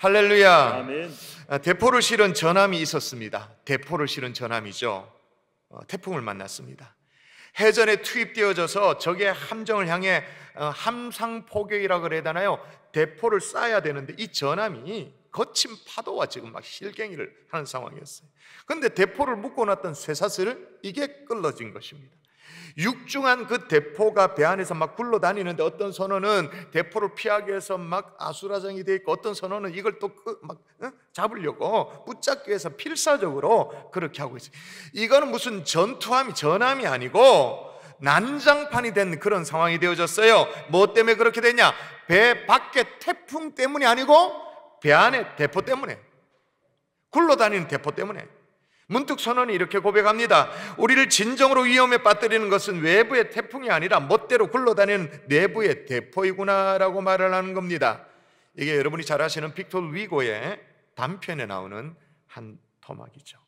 할렐루야. 아멘. 대포를 실은 전함이 있었습니다. 대포를 실은 전함이죠. 태풍을 만났습니다. 해전에 투입되어져서 적의 함정을 향해 함상포격이라고 그래야 되나요? 대포를 쏴야 되는데 이 전함이 거친 파도와 지금 막 실갱이를 하는 상황이었어요. 그런데 대포를 묶어놨던 쇠사슬, 이게 끌어진 것입니다. 육중한 그 대포가 배 안에서 막 굴러다니는데 어떤 선원은 대포를 피하기 위해서 막 아수라장이 되어 있고, 어떤 선원은 이걸 또 막 잡으려고 붙잡기 위해서 필사적으로 그렇게 하고 있어요. 이거는 무슨 전함이 아니고 난장판이 된 그런 상황이 되어졌어요. 뭐 때문에 그렇게 됐냐? 배 밖에 태풍 때문이 아니고 배 안에 대포 때문에, 굴러다니는 대포 때문에. 문득 선원이 이렇게 고백합니다. 우리를 진정으로 위험에 빠뜨리는 것은 외부의 태풍이 아니라 멋대로 굴러다니는 내부의 대포이구나라고 말을 하는 겁니다. 이게 여러분이 잘 아시는 빅토르 위고의 단편에 나오는 한 토막이죠.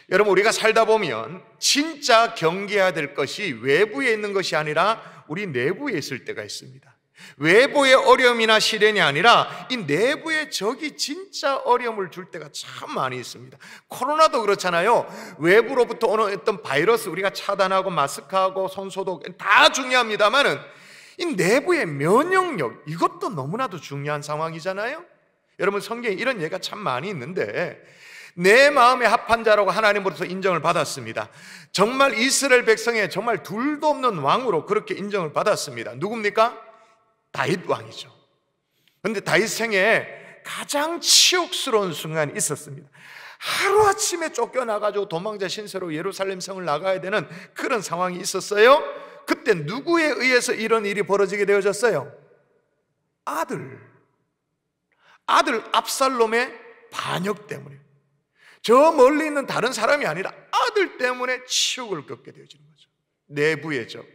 여러분, 우리가 살다 보면 진짜 경계해야 될 것이 외부에 있는 것이 아니라 우리 내부에 있을 때가 있습니다. 외부의 어려움이나 시련이 아니라 이 내부의 적이 진짜 어려움을 줄 때가 참 많이 있습니다. 코로나도 그렇잖아요. 외부로부터 오는 어떤 바이러스 우리가 차단하고 마스크하고 손소독 다 중요합니다만은 이 내부의 면역력, 이것도 너무나도 중요한 상황이잖아요. 여러분, 성경에 이런 예가 참 많이 있는데, 내 마음에 합한 자라고 하나님으로부터 인정을 받았습니다. 정말 이스라엘 백성의 정말 둘도 없는 왕으로 그렇게 인정을 받았습니다. 누굽니까? 다윗 왕이죠. 그런데 다윗 생에 가장 치욕스러운 순간이 있었습니다. 하루아침에 쫓겨나가지고 도망자 신세로 예루살렘 성을 나가야 되는 그런 상황이 있었어요. 그때 누구에 의해서 이런 일이 벌어지게 되어졌어요? 아들 압살롬의 반역 때문에, 저 멀리 있는 다른 사람이 아니라 아들 때문에 치욕을 겪게 되어지는 거죠. 내부의 적.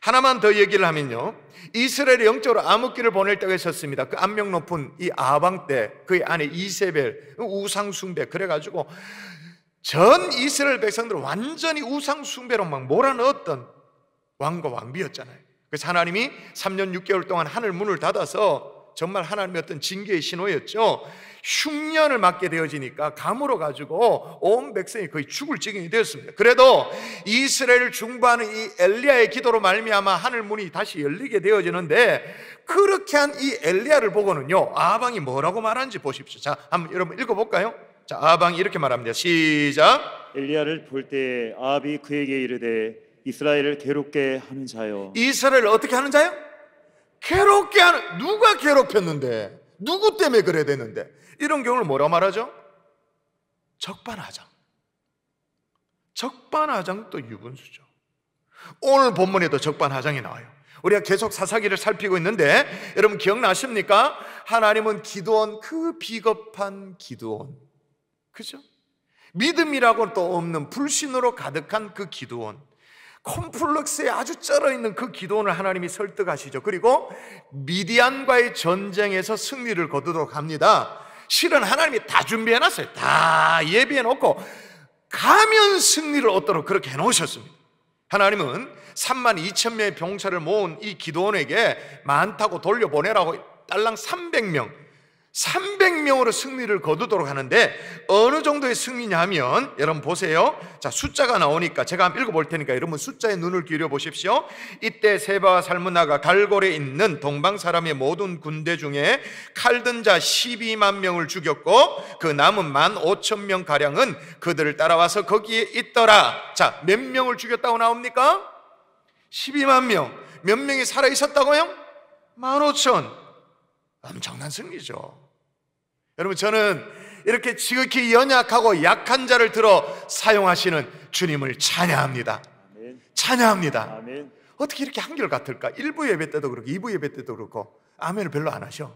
하나만 더 얘기를 하면요, 이스라엘의 영적으로 암흑기를 보낼 때가 있었습니다. 그 안명 높은 이 아방 때 그의 아내 이세벨 우상숭배, 그래가지고 전 이스라엘 백성들을 완전히 우상숭배로 막 몰아넣었던 왕과 왕비였잖아요. 그래서 하나님이 3년 6개월 동안 하늘 문을 닫아서 정말 하나님의 어떤 징계의 신호였죠. 흉년을 맞게 되어지니까 감으로 가지고 온 백성이 거의 죽을 지경이 되었습니다. 그래도 이스라엘을 중보하는 이 엘리야의 기도로 말미암아 하늘 문이 다시 열리게 되어지는데, 그렇게 한 이 엘리야를 보고는요, 아방이 뭐라고 말하는지 보십시오. 자, 한번 여러분 읽어볼까요? 자, 아방이 이렇게 말합니다. 시작. 엘리야를 볼 때 아합이 그에게 이르되 이스라엘을 괴롭게 하는 자여. 이스라엘을 어떻게 하는 자요? 괴롭게 하는, 누가 괴롭혔는데? 누구 때문에 그래야 되는데? 이런 경우를 뭐라고 말하죠? 적반하장. 적반하장 또 유분수죠. 오늘 본문에도 적반하장이 나와요. 우리가 계속 사사기를 살피고 있는데, 여러분 기억나십니까? 하나님은 기드온, 그 비겁한 기드온, 그죠? 믿음이라고 또 없는 불신으로 가득한 그 기드온, 콤플렉스에 아주 쩔어있는 그 기도원을 하나님이 설득하시죠. 그리고 미디안과의 전쟁에서 승리를 거두도록 합니다. 실은 하나님이 다 준비해놨어요. 다 예비해놓고 가면 승리를 얻도록 그렇게 해놓으셨습니다. 하나님은 32,000명의 병사를 모은 이 기도원에게 많다고 돌려보내라고 딸랑 300명으로 승리를 거두도록 하는데, 어느 정도의 승리냐 하면, 여러분 보세요. 자, 숫자가 나오니까 제가 한번 읽어볼 테니까 여러분 숫자에 눈을 기울여 보십시오. 이때 세바와 살문나가 갈골에 있는 동방 사람의 모든 군대 중에 칼든 자 12만 명을 죽였고, 그 남은 15,000명 가량은 그들을 따라와서 거기에 있더라. 자, 몇 명을 죽였다고 나옵니까? 12만 명. 몇 명이 살아 있었다고요? 15,000. 엄청난 승리죠. 여러분, 저는 이렇게 지극히 연약하고 약한 자를 들어 사용하시는 주님을 찬양합니다. 아멘. 찬양합니다. 아멘. 어떻게 이렇게 한결같을까? 1부 예배 때도 그렇고 2부 예배 때도 그렇고 아멘을 별로 안 하셔.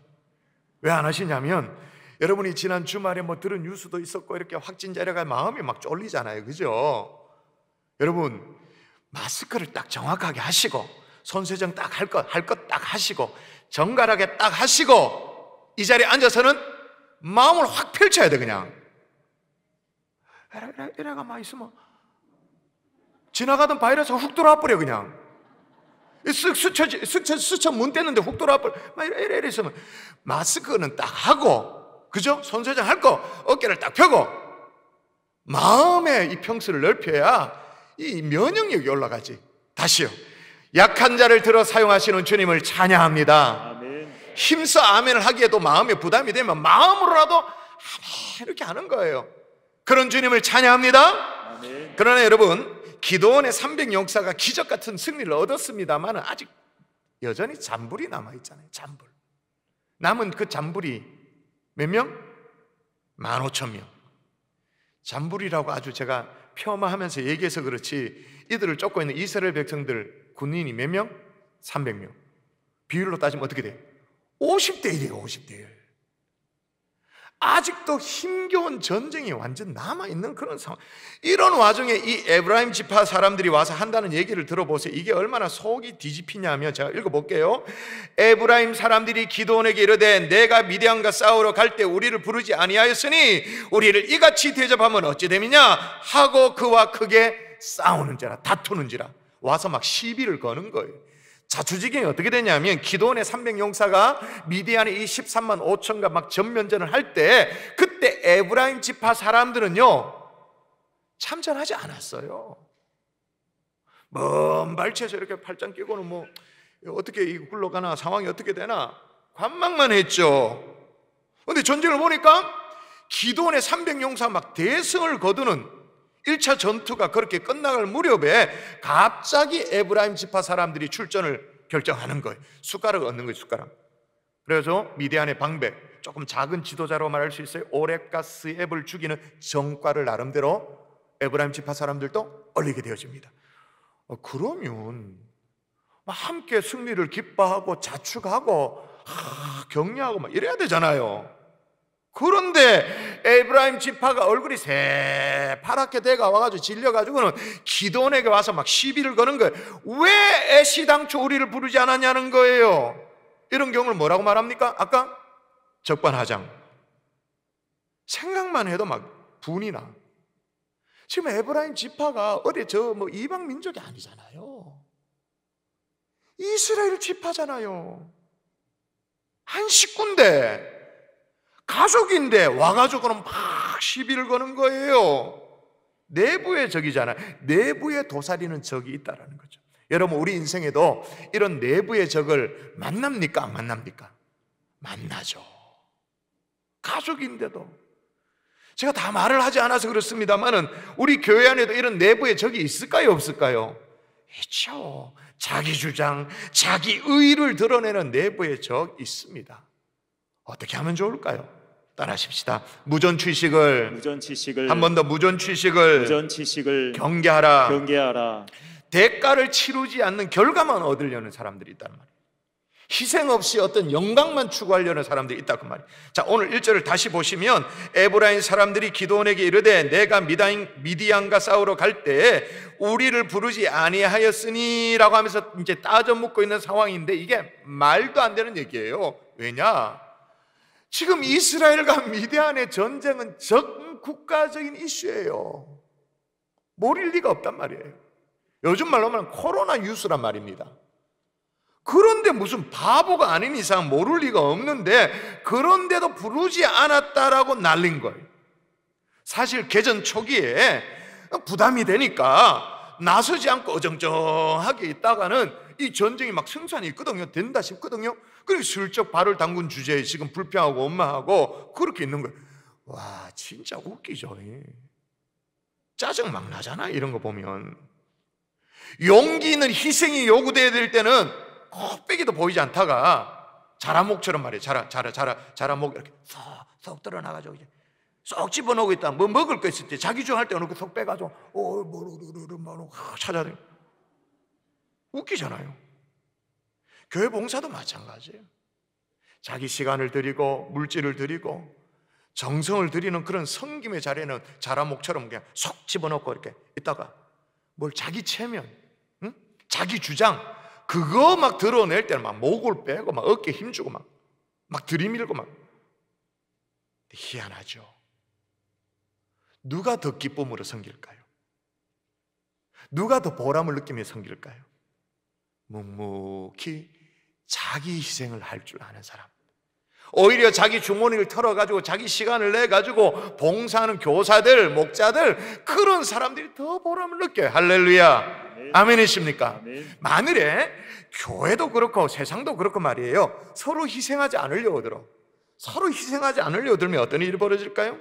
왜 안 하시냐면, 여러분이 지난 주말에 뭐 들은 뉴스도 있었고 이렇게 확진자료가 마음이 막 쫄리잖아요, 그죠? 여러분, 마스크를 딱 정확하게 하시고, 손세정 딱 할 것 딱 하시고, 정갈하게 딱 하시고, 이 자리에 앉아서는 마음을 확 펼쳐야 돼. 그냥 이래가 막 있으면 지나가던 바이러스가 훅 들어와 버려. 그냥 스쳐 문 뗐는데 훅 돌아버려. 막 이래 있으면 마스크는 딱 하고, 그죠? 손세정 할 거, 어깨를 딱 펴고, 마음의 이 평수를 넓혀야 이 면역력이 올라가지. 다시요. 약한 자를 들어 사용하시는 주님을 찬양합니다. 아멘. 힘써 아멘을 하기에도 마음에 부담이 되면 마음으로라도 아멘 이렇게 하는 거예요. 그런 주님을 찬양합니다. 아멘. 그러나 여러분, 기도원의 300용사가 기적 같은 승리를 얻었습니다만 아직 여전히 잔불이 남아있잖아요. 잔불. 남은 그 잔불이 몇 명? 15,000명. 잔불이라고 아주 제가 폄하하면서 얘기해서 그렇지, 이들을 쫓고 있는 이스라엘 백성들 군인이 몇 명? 300명. 비율로 따지면 어떻게 돼요? 50대 1이에요. 50대 1. 아직도 힘겨운 전쟁이 완전 남아있는 그런 상황. 이런 와중에 이 에브라임 지파 사람들이 와서 한다는 얘기를 들어보세요. 이게 얼마나 속이 뒤집히냐면, 제가 읽어볼게요. 에브라임 사람들이 기드온에게 이르되 내가 미디안과 싸우러 갈 때 우리를 부르지 아니하였으니 우리를 이같이 대접하면 어찌 됨이냐 하고 그와 크게 싸우는지라, 다투는지라. 와서 막 시비를 거는 거예요. 자, 주지경이 어떻게 되냐면, 기드온의 300용사가 미디안의 이 13만 5천과 막 전면전을 할 때, 그때 에브라임 지파 사람들은요 참전하지 않았어요. 먼 발치에서 이렇게 팔짱 끼고는 뭐 어떻게 이 굴러가나, 상황이 어떻게 되나 관망만 했죠. 근데 전쟁을 보니까 기드온의 300용사 막 대승을 거두는 1차 전투가 그렇게 끝나갈 무렵에 갑자기 에브라임 지파 사람들이 출전을 결정하는 거예요. 숟가락을 얻는 거예요. 숟가락. 그래서 미디안의 방백, 조금 작은 지도자로 말할 수 있어요. 오렙과 스앱을 죽이는 전과를 나름대로 에브라임 지파 사람들도 올리게 되어집니다. 그러면 함께 승리를 기뻐하고 자축하고 격려하고 막 이래야 되잖아요. 그런데 에브라임 지파가 얼굴이 새파랗게 돼가 와가지고 질려가지고는 기드온에게 와서 막 시비를 거는 거예요. 왜 애시당초 우리를 부르지 않았냐는 거예요. 이런 경우를 뭐라고 말합니까? 아까 적반하장. 생각만 해도 막 분이 나. 지금 에브라임 지파가 어디 저 뭐 이방 민족이 아니잖아요. 이스라엘 지파잖아요. 한 식구인데, 가족인데 와가지고는 막 시비를 거는 거예요. 내부의 적이잖아요. 내부의 도사리는 적이 있다는 거죠. 여러분, 우리 인생에도 이런 내부의 적을 만납니까? 안 만납니까? 만나죠. 가족인데도. 제가 다 말을 하지 않아서 그렇습니다만은 우리 교회 안에도 이런 내부의 적이 있을까요? 없을까요? 있죠. 자기 주장, 자기 의의를 드러내는 내부의 적 있습니다. 어떻게 하면 좋을까요? 따라하십시다. 무전취식을 한 번 더 무전취식을 경계하라. 대가를 치르지 않는 결과만 얻으려는 사람들이 있다는 말이에요. 희생 없이 어떤 영광만 추구하려는 사람들이 있다 그 말이에요. 자, 오늘 1절을 다시 보시면 에브라임 사람들이 기드온에게 이르되 내가 미디안과 싸우러 갈 때 우리를 부르지 아니하였으니 라고 하면서 이제 따져 묻고 있는 상황인데, 이게 말도 안 되는 얘기예요. 왜냐? 지금 이스라엘과 미디안의 전쟁은 전 국가적인 이슈예요. 모를 리가 없단 말이에요. 요즘 말로 하면 코로나 뉴스란 말입니다. 그런데 무슨 바보가 아닌 이상 모를 리가 없는데, 그런데도 부르지 않았다라고 날린 거예요. 사실 개전 초기에 부담이 되니까 나서지 않고 어정쩡하게 있다가는 이 전쟁이 막 승산이 있거든요. 된다 싶거든요. 그리고 슬쩍 발을 담근 주제에 지금 불평하고 원망하고 그렇게 있는 거예요. 와, 진짜 웃기죠. 짜증 막 나잖아, 이런 거 보면. 용기 있는 희생이 요구돼야 될 때는 곱빼기도 보이지 않다가 자라목처럼 말이에요. 자라목 이렇게 쏙 드러나가지고 이제 쏙 집어넣고 있다. 뭐 먹을 거 있을 때 자기 주장할 때 어느 거 쏙 빼가지고 뭐 찾아다니고 웃기잖아요. 교회 봉사도 마찬가지예요. 자기 시간을 드리고 물질을 드리고 정성을 드리는 그런 섬김의 자리에는 자라목처럼 그냥 쏙 집어넣고 이렇게 있다가 뭘 자기 체면, 응? 자기 주장 그거 막 드러낼 때는 막 목을 빼고 막 어깨 힘주고 막 들이밀고 막. 희한하죠. 누가 더 기쁨으로 섬길까요? 누가 더 보람을 느끼며 섬길까요? 묵묵히 자기 희생을 할 줄 아는 사람, 오히려 자기 주머니를 털어가지고 자기 시간을 내가지고 봉사하는 교사들, 목자들, 그런 사람들이 더 보람을 느껴요. 할렐루야. 아멘이십니까? 아멘. 만일에 교회도 그렇고 세상도 그렇고 말이에요, 서로 희생하지 않으려고 들어, 서로 희생하지 않으려고 들면 어떤 일이 벌어질까요?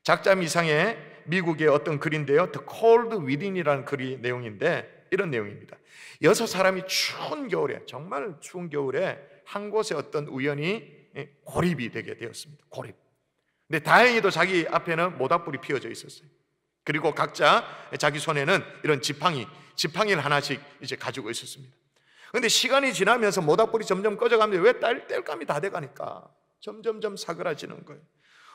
작자 미상의 미국의 어떤 글인데요, The Cold Within이라는 글이 내용인데 이런 내용입니다. 6사람이 추운 겨울에, 정말 추운 겨울에 한 곳에 어떤 우연히 고립이 되게 되었습니다. 고립. 근데 다행히도 자기 앞에는 모닥불이 피어져 있었어요. 그리고 각자 자기 손에는 이런 지팡이를 하나씩 이제 가지고 있었습니다. 근데 시간이 지나면서 모닥불이 점점 꺼져가면서 왜 땔감이 다 돼가니까 점점점 사그라지는 거예요.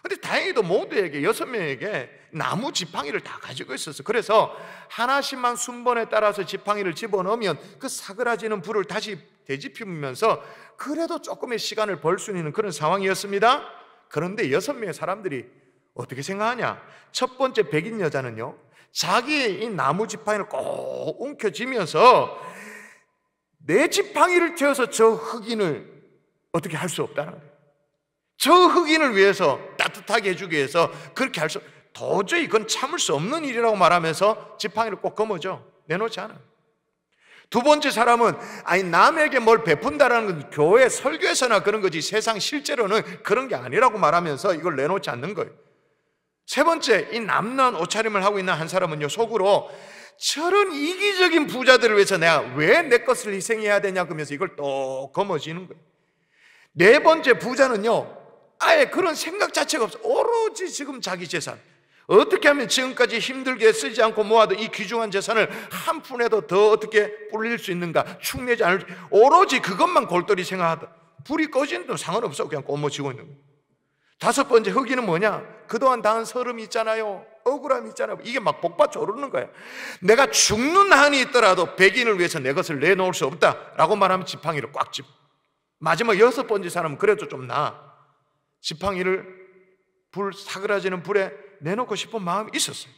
근데 다행히도 모두에게 6명에게 나무 지팡이를 다 가지고 있었어요. 그래서 하나씩만 순번에 따라서 지팡이를 집어넣으면 그 사그라지는 불을 다시 되짚으면서 그래도 조금의 시간을 벌 수 있는 그런 상황이었습니다. 그런데 6명의 사람들이 어떻게 생각하냐? 첫 번째 백인 여자는요, 자기의 이 나무 지팡이를 꼭 움켜쥐면서 내 지팡이를 쥐어서 저 흑인을 어떻게 할 수 없다는 거예요. 저 흑인을 위해서 따뜻하게 해주기 위해서 그렇게 할 수, 도저히 그건 참을 수 없는 일이라고 말하면서 지팡이를 꼭 거머쥐어 내놓지 않아요. 두 번째 사람은 아니 남에게 뭘 베푼다라는 건 교회 설교에서나 그런 거지 세상 실제로는 그런 게 아니라고 말하면서 이걸 내놓지 않는 거예요. 세 번째, 이 남는 옷차림을 하고 있는 한 사람은요, 속으로 저런 이기적인 부자들을 위해서 내가 왜 내 것을 희생해야 되냐 그러면서 이걸 또 거머쥐는 거예요. 네 번째 부자는요, 아예 그런 생각 자체가 없어. 오로지 지금 자기 재산, 어떻게 하면 지금까지 힘들게 쓰지 않고 모아둔 이 귀중한 재산을 한 푼에도 더 어떻게 불릴 수 있는가, 축내지 않을, 오로지 그것만 골똘히 생각하다. 불이 꺼지는데도 상관없어, 그냥 꼬머쥐고 있는 거예요. 다섯 번째 흑인은 뭐냐? 그동안 당한 서름이 있잖아요, 억울함이 있잖아요. 이게 막 복받쳐 오르는 거예요. 내가 죽는 한이 있더라도 백인을 위해서 내 것을 내놓을 수 없다라고 말하면 지팡이를 꽉 쥐고, 마지막 여섯 번째 사람은 그래도 좀 나아. 지팡이를 사그라지는 불에 내놓고 싶은 마음이 있었어요.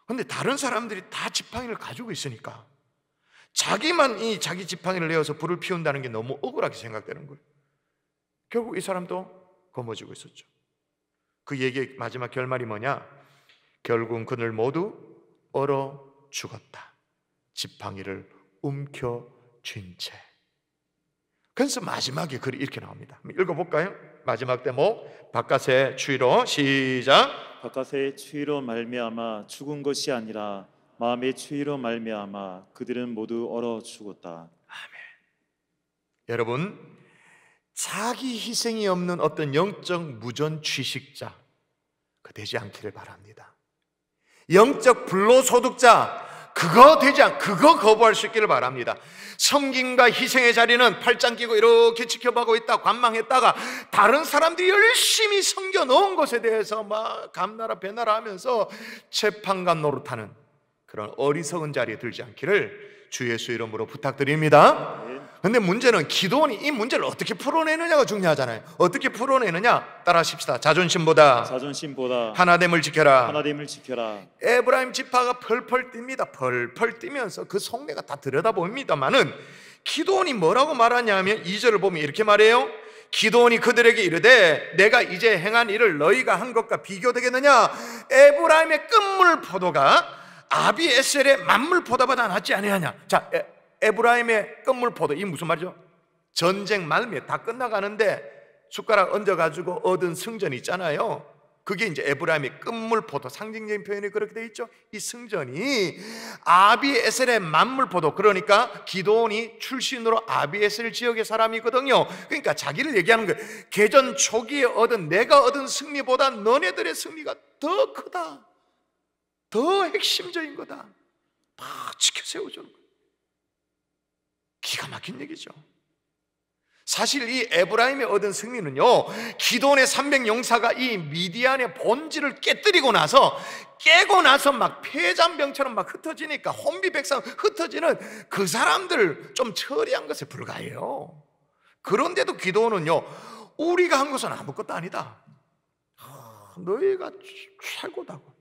그런데 다른 사람들이 다 지팡이를 가지고 있으니까 자기만 이 자기 지팡이를 내어서 불을 피운다는 게 너무 억울하게 생각되는 거예요. 결국 이 사람도 거머쥐고 있었죠. 그 얘기의 마지막 결말이 뭐냐? 결국 그들 모두 얼어 죽었다. 지팡이를 움켜쥔 채. 그래서 마지막에 글이 이렇게 나옵니다. 읽어볼까요? 마지막 대목, 바깥의 추위로, 시작. 바깥의 추위로 말미암아 죽은 것이 아니라 마음의 추위로 말미암아 그들은 모두 얼어 죽었다. 아멘. 여러분, 자기 희생이 없는 어떤 영적 무전 취식자 그 되지 않기를 바랍니다. 영적 불로소득자 그거 거부할 수 있기를 바랍니다. 섬김과 희생의 자리는 팔짱 끼고 이렇게 지켜보고 있다 관망했다가 다른 사람들이 열심히 섬겨 놓은 것에 대해서 막 감나라 배나라 하면서 재판관 노릇하는 그런 어리석은 자리에 들지 않기를 주 예수 이름으로 부탁드립니다. 그런데 문제는 기도원이 이 문제를 어떻게 풀어내느냐가 중요하잖아요. 어떻게 풀어내느냐 따라 하십시다. 자존심보다 하나됨을 지켜라. 에브라임 지파가 펄펄 뜁니다. 펄펄 뛰면서 그 속내가 다 들여다봅니다만은 기도원이 뭐라고 말하냐면 2절을 보면 이렇게 말해요. 기도원이 그들에게 이르되 내가 이제 행한 일을 너희가 한 것과 비교되겠느냐? 에브라임의 끝물 포도가 아비에셀의 만물 포도보다 낫지 아니하냐? 자, 에브라임의 끝물 포도, 이 무슨 말이죠? 전쟁 말미에 다 끝나가는데 숟가락 얹어가지고 얻은 승전이 있잖아요. 그게 이제 에브라임의 끝물 포도, 상징적인 표현이 그렇게 돼 있죠. 이 승전이 아비에셀의 만물 포도, 그러니까 기도원이 출신으로 아비에셀 지역의 사람이거든요. 그러니까 자기를 얘기하는 거예요. 개전 초기에 내가 얻은 승리보다 너네들의 승리가 더 크다, 더 핵심적인 거다. 막 지켜 세워주는 거예요. 기가 막힌 얘기죠. 사실 이 에브라임이 얻은 승리는요, 기돈의 300용사가 이 미디안의 본질을 깨고 나서 막 폐잔병처럼 막 흩어지니까 혼비백산 흩어지는 그 사람들 좀 처리한 것에 불과해요. 그런데도 기도는요, 우리가 한 것은 아무것도 아니다. 너희가 최고다고.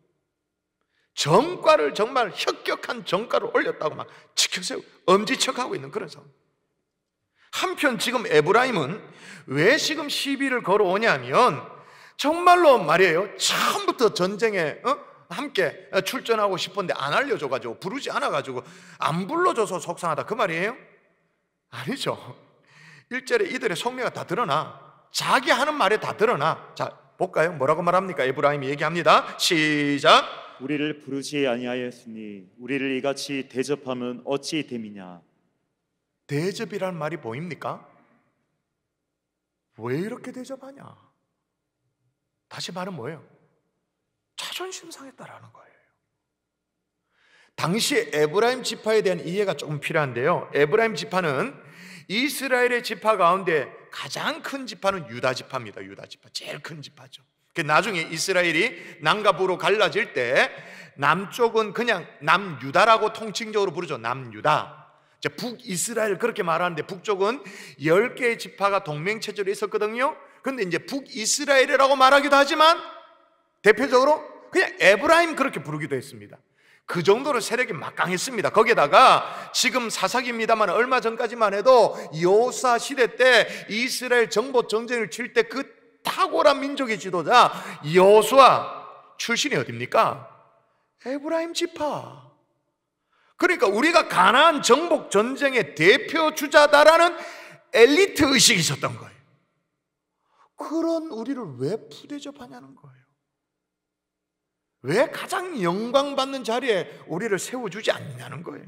정과를 정말 혁격한 정과를 올렸다고 막 치켜세우고 엄지척하고 있는 그런 상황. 한편 지금 에브라임은 왜 지금 시비를 걸어오냐면 정말로 말이에요, 처음부터 전쟁에 함께 출전하고 싶은데 안 알려줘가지고, 부르지 않아가지고, 안 불러줘서 속상하다 그 말이에요? 아니죠. 1절에 이들의 속내가 다 드러나, 자기 하는 말에 다 드러나. 자, 볼까요? 뭐라고 말합니까? 에브라임이 얘기합니다. 시작. 우리를 부르지 아니하였으니 우리를 이같이 대접하면 어찌 됨이냐. 대접이란 말이 보입니까? 왜 이렇게 대접하냐? 다시 말은 뭐예요? 자존심 상했다라는 거예요. 당시 에브라임 지파에 대한 이해가 조금 필요한데요, 에브라임 지파는 이스라엘의 지파 가운데 가장 큰 지파는 유다 지파입니다. 유다 지파, 제일 큰 지파죠. 나중에 이스라엘이 남과 북으로 갈라질 때 남쪽은 그냥 남유다라고 통칭적으로 부르죠. 남유다. 북이스라엘 그렇게 말하는데, 북쪽은 10개의 지파가 동맹체제로 있었거든요. 그런데 이제 북이스라엘이라고 말하기도 하지만 대표적으로 그냥 에브라임 그렇게 부르기도 했습니다. 그 정도로 세력이 막강했습니다. 거기에다가 지금 사사기입니다만 얼마 전까지만 해도 여호수아 시대 때 이스라엘 정복 전쟁을 칠 때 그 탁월한 민족의 지도자 여호수아 출신이 어딥니까? 에브라임 지파. 그러니까 우리가 가나안 정복 전쟁의 대표 주자다라는 엘리트 의식이 있었던 거예요. 그런 우리를 왜 푸대접하냐는 거예요. 왜 가장 영광받는 자리에 우리를 세워주지 않냐는 거예요.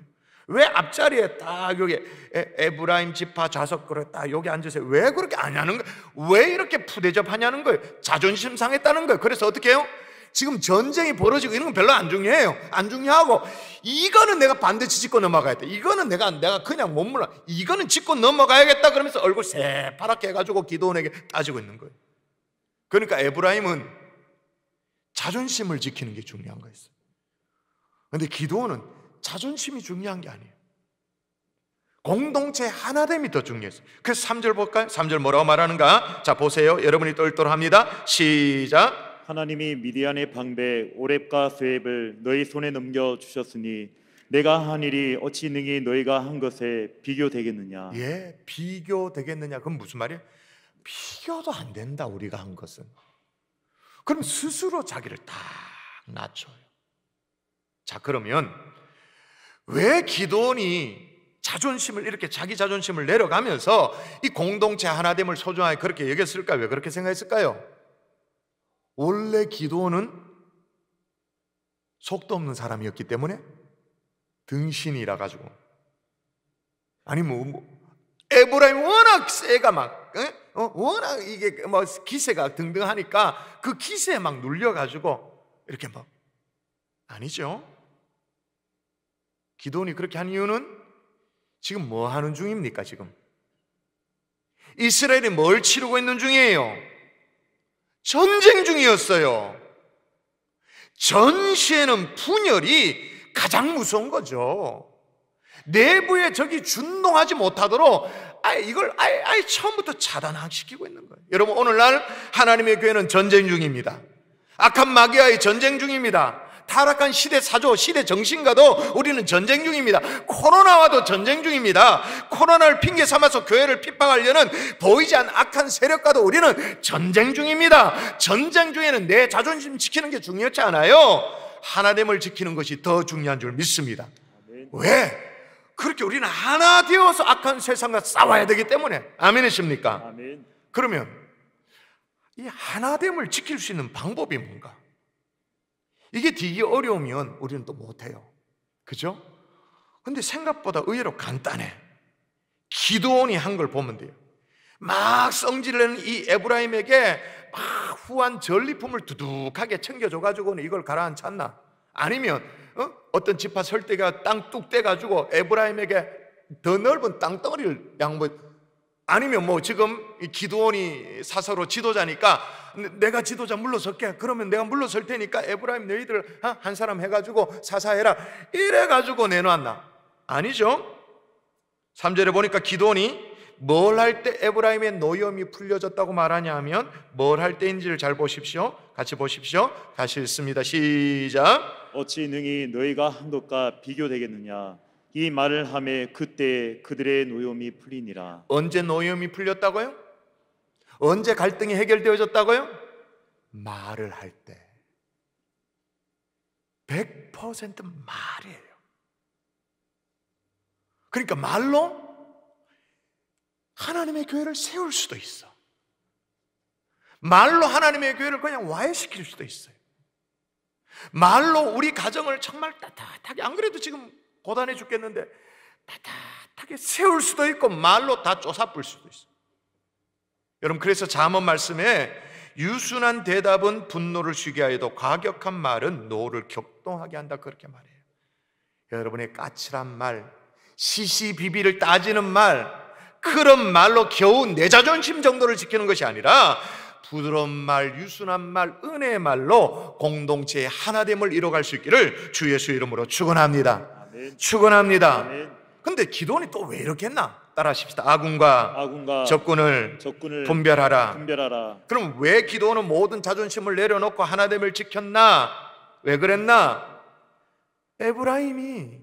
왜 앞자리에 딱 여기 에브라임 지파 좌석으로 딱 여기 앉으세요, 왜 그렇게 안 하는 거예요? 왜 이렇게 푸대접하냐는 거예요. 자존심 상했다는 거예요. 그래서 어떻게 해요? 지금 전쟁이 벌어지고 이런 건 별로 안 중요해요. 안 중요하고, 이거는 내가 반드시 짚고 넘어가야 돼, 이거는 내가 그냥 못 물러, 이거는 짚고 넘어가야겠다 그러면서 얼굴 새파랗게 해가지고 기드온에게 따지고 있는 거예요. 그러니까 에브라임은 자존심을 지키는 게 중요한 거였어요. 그런데 기드온은 자존심이 중요한 게 아니에요. 공동체 하나됨이 더 중요했어요. 그래서 3절 볼까요? 3절 뭐라고 말하는가? 자, 보세요. 여러분이 똘똘합니다. 시작. 하나님이 미디안의 방배 오렙과 스웹을 너희 손에 넘겨주셨으니 내가 한 일이 어찌 능히 너희가 한 것에 비교되겠느냐. 예, 비교되겠느냐. 그건 무슨 말이에요? 비교도 안 된다, 우리가 한 것은. 그럼 스스로 자기를 딱 낮춰요. 자, 그러면 왜 기드온이 자존심을 이렇게, 자기 자존심을 내려가면서 이 공동체 하나됨을 소중하게 그렇게 여겼을까요? 왜 그렇게 생각했을까요? 원래 기드온은 속도 없는 사람이었기 때문에, 등신이라 가지고, 아니 에브라임 워낙 세가 막 워낙 이게 뭐 기세가 등등하니까 그 기세에 막 눌려가지고 이렇게 막, 아니죠. 기드온이 그렇게 한 이유는 지금 뭐 하는 중입니까? 지금 이스라엘이 뭘 치르고 있는 중이에요? 전쟁 중이었어요. 전시에는 분열이 가장 무서운 거죠. 내부에 적이 준동하지 못하도록 이걸 아예 처음부터 차단시키고 있는 거예요. 여러분, 오늘날 하나님의 교회는 전쟁 중입니다. 악한 마귀와의 전쟁 중입니다. 타락한 시대 사조, 시대 정신과도 우리는 전쟁 중입니다. 코로나와도 전쟁 중입니다. 코로나를 핑계 삼아서 교회를 핍박하려는 보이지 않는 악한 세력과도 우리는 전쟁 중입니다. 전쟁 중에는 내 자존심 지키는 게 중요하지 않아요. 하나됨을 지키는 것이 더 중요한 줄 믿습니다. 왜? 그렇게 우리는 하나 되어서 악한 세상과 싸워야 되기 때문에. 아멘이십니까? 아멘. 그러면 이 하나됨을 지킬 수 있는 방법이 뭔가? 이게 되게 어려우면 우리는 또 못해요. 그죠? 근데 생각보다 의외로 간단해. 기드온이 한 걸 보면 돼요. 막 성질내는 이 에브라임에게 막 후한 전리품을 두둑하게 챙겨줘가지고는 이걸 가라앉혔나? 아니면 어떤 지파 설대가 땅 뚝 떼가지고 에브라임에게 더 넓은 땅덩어리를 양보, 아니면 뭐 지금 이 기드온이 사서로 지도자니까 내가 지도자 물러설게, 그러면 내가 물러설 테니까 에브라임 너희들 한 사람 해가지고 사사해라, 이래가지고 내놓았나? 아니죠. 3절에 보니까 기드온이 뭘 할 때 에브라임의 노염이 풀려졌다고 말하냐 하면 뭘 할 때인지를 잘 보십시오. 같이 보십시오. 다시 읽습니다. 시작. 어찌 능히 너희가 한 것과 비교되겠느냐. 이 말을 하매 그때 그들의 노염이 풀리니라. 언제 노염이 풀렸다고요? 언제 갈등이 해결되어졌다고요? 말을 할 때. 100% 말이에요. 그러니까 말로 하나님의 교회를 세울 수도 있어. 말로 하나님의 교회를 그냥 와해시킬 수도 있어요. 말로 우리 가정을 정말 따뜻하게, 안 그래도 지금 고단해 죽겠는데 따뜻하게 세울 수도 있고, 말로 다 쪼사뿔 수도 있어요. 여러분, 그래서 잠언 말씀에 유순한 대답은 분노를 쉬게 하여도 과격한 말은 노를 격동하게 한다, 그렇게 말해요. 여러분의 까칠한 말, 시시비비를 따지는 말, 그런 말로 겨우 내 자존심 정도를 지키는 것이 아니라 부드러운 말, 유순한 말, 은혜의 말로 공동체의 하나됨을 이뤄갈 수 있기를 주 예수 이름으로 축원합니다. 아멘. 축원합니다. 아멘. 근데 기도원이 또 왜 이렇게 했나? 따라하십시다. 아군과 적군을 분별하라. 그럼 왜 기도원은 모든 자존심을 내려놓고 하나됨을 지켰나? 왜 그랬나? 에브라임이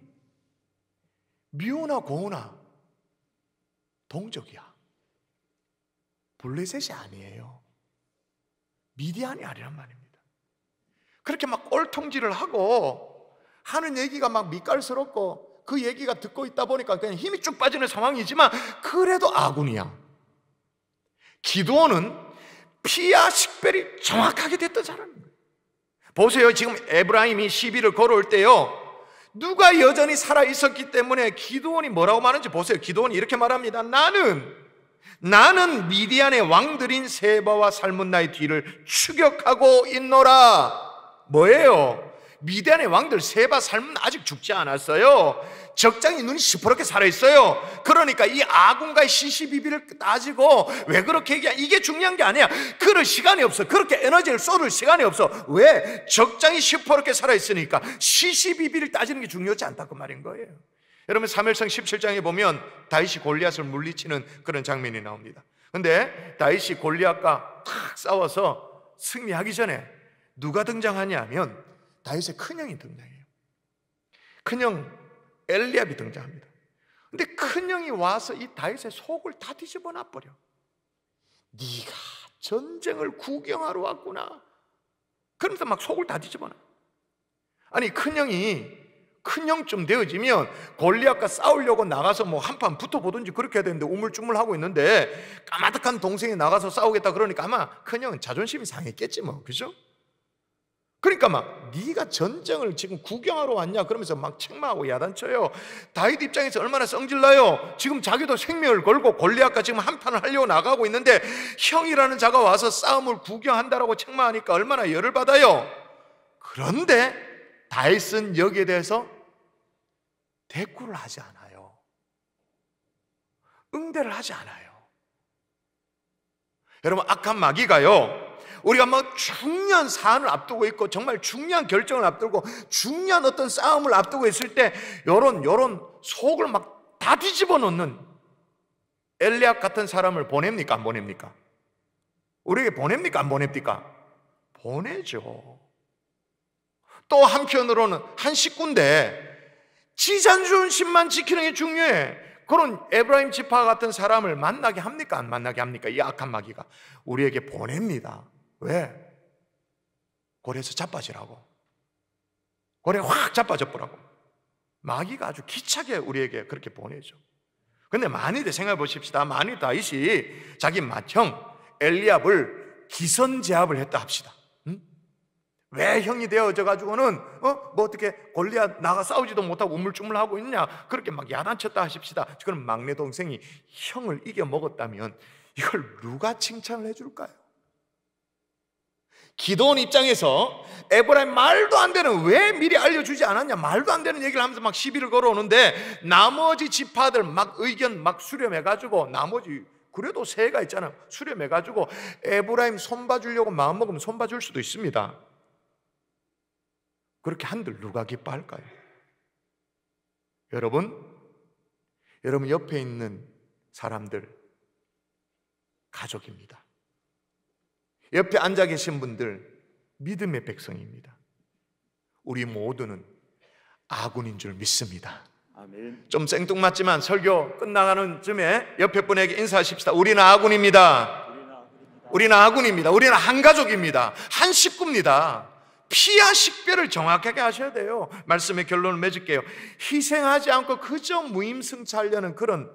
미우나 고우나 동족이야. 블레셋이 아니에요. 미디안이 아니란 말입니다. 그렇게 막 꼴통질을 하고 하는 얘기가 막 밑깔스럽고, 그 얘기가 듣고 있다 보니까 그냥 힘이 쭉 빠지는 상황이지만 그래도 아군이야. 기드온은 피와 식별이 정확하게 됐던 사람입니다. 보세요. 지금 에브라임이 시비를 걸어올 때요, 누가 여전히 살아있었기 때문에 기드온이 뭐라고 말하는지 보세요. 기드온이 이렇게 말합니다. 나는 미디안의 왕들인 세바와 살문나의 뒤를 추격하고 있노라. 뭐예요? 미디안의 왕들 세바, 살문 아직 죽지 않았어요. 적장이 눈이 시퍼렇게 살아있어요. 그러니까 이 아군과의 시시비비를 따지고 왜 그렇게 얘기하냐, 이게 중요한 게 아니야. 그럴 시간이 없어. 그렇게 에너지를 쏟을 시간이 없어. 왜? 적장이 시퍼렇게 살아있으니까 시시비비를 따지는 게 중요하지 않다, 그 말인 거예요. 여러분, 사무엘상 17장에 보면 다윗이 골리앗을 물리치는 그런 장면이 나옵니다. 근데 다윗이 골리앗과 탁 싸워서 승리하기 전에 누가 등장하냐면 다윗의 큰형이 등장해요. 큰형 엘리압이 등장합니다. 근데 큰형이 와서 이 다윗의 속을 다 뒤집어 놔버려. 네가 전쟁을 구경하러 왔구나. 그러면서 막 속을 다 뒤집어 놔. 아니, 큰형쯤 되어지면 골리앗과 싸우려고 나가서 뭐 한판 붙어보든지 그렇게 해야 되는데 우물쭈물하고 있는데 까마득한 동생이 나가서 싸우겠다 그러니까 아마 큰형은 자존심이 상했겠지 뭐, 그죠? 그러니까 막 네가 전쟁을 지금 구경하러 왔냐 그러면서 막 책망하고 야단쳐요. 다윗 입장에서 얼마나 성질나요. 지금 자기도 생명을 걸고 골리앗과 지금 한판을 하려고 나가고 있는데 형이라는 자가 와서 싸움을 구경한다라고 책망하니까 얼마나 열을 받아요. 그런데 다윗은 여기에 대해서 대꾸를 하지 않아요. 응대를 하지 않아요. 여러분, 악한 마귀가요, 우리가 막 중요한 사안을 앞두고 있고 정말 중요한 결정을 앞두고 중요한 어떤 싸움을 앞두고 있을 때 요런 속을 막 다 뒤집어 놓는 엘리압 같은 사람을 보냅니까, 안 보냅니까? 우리에게 보냅니까, 안 보냅니까? 보내죠. 또 한편으로는 한 식구인데 지 자존심만 지키는 게 중요해. 그런 에브라임 지파 같은 사람을 만나게 합니까, 안 만나게 합니까? 이 악한 마귀가 우리에게 보냅니다. 왜? 고래에서 자빠지라고. 고래 확 자빠져보라고. 마귀가 아주 기차게 우리에게 그렇게 보내죠. 근데 만일에 생각해 보십시다. 만일 다윗이 자기 맏형 엘리압을 기선제압을 했다 합시다. 왜 형이 되어져 가지고는 뭐 어떻게 골리앗 나가 싸우지도 못하고 우물쭈물하고 있냐, 그렇게 막 야단쳤다 하십시다. 그럼 막내 동생이 형을 이겨 먹었다면 이걸 누가 칭찬을 해줄까요? 기드온 입장에서 에브라임 말도 안 되는, 왜 미리 알려주지 않았냐, 말도 안 되는 얘기를 하면서 막 시비를 걸어오는데 나머지 지파들 막 의견 막 수렴해가지고, 나머지 그래도 세가 있잖아요, 수렴해가지고 에브라임 손봐주려고 마음먹으면 손봐줄 수도 있습니다. 그렇게 한들 누가 기뻐할까요? 여러분 옆에 있는 사람들, 가족입니다. 옆에 앉아 계신 분들, 믿음의 백성입니다. 우리 모두는 아군인 줄 믿습니다. 아멘. 좀 생뚱맞지만 설교 끝나가는 쯤에 옆에 분에게 인사하십시다. 우리는 아군입니다. 우리는 아군입니다. 우리는 한 가족입니다. 한 식구입니다. 피와 식별을 정확하게 하셔야 돼요. 말씀의 결론을 맺을게요. 희생하지 않고 그저 무임승차하려는 그런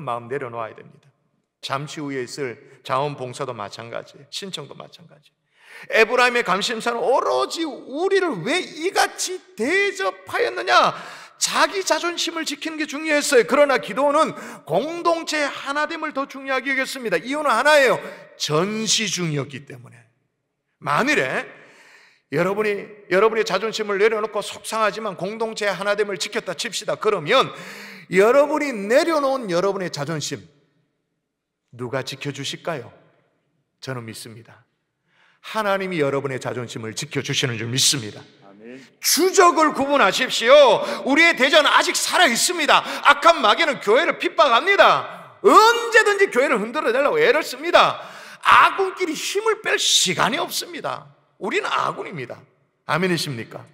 마음 내려놓아야 됩니다. 잠시 후에 있을 자원봉사도 마찬가지예요. 신청도 마찬가지예요. 에브라임의 감심사는 오로지 우리를 왜 이같이 대접하였느냐, 자기 자존심을 지키는 게 중요했어요. 그러나 기도는 공동체의 하나됨을 더 중요하게 여겼습니다. 이유는 하나예요. 전시 중이었기 때문에. 만일에 여러분의 자존심을 내려놓고 속상하지만 공동체의 하나됨을 지켰다 칩시다. 그러면 여러분이 내려놓은 여러분의 자존심 누가 지켜주실까요? 저는 믿습니다. 하나님이 여러분의 자존심을 지켜주시는 줄 믿습니다. 아멘. 주적을 구분하십시오. 우리의 대전은 아직 살아있습니다. 악한 마귀는 교회를 핍박합니다. 언제든지 교회를 흔들어내려고 애를 씁니다. 아군끼리 힘을 뺄 시간이 없습니다. 우리는 아군입니다. 아멘이십니까?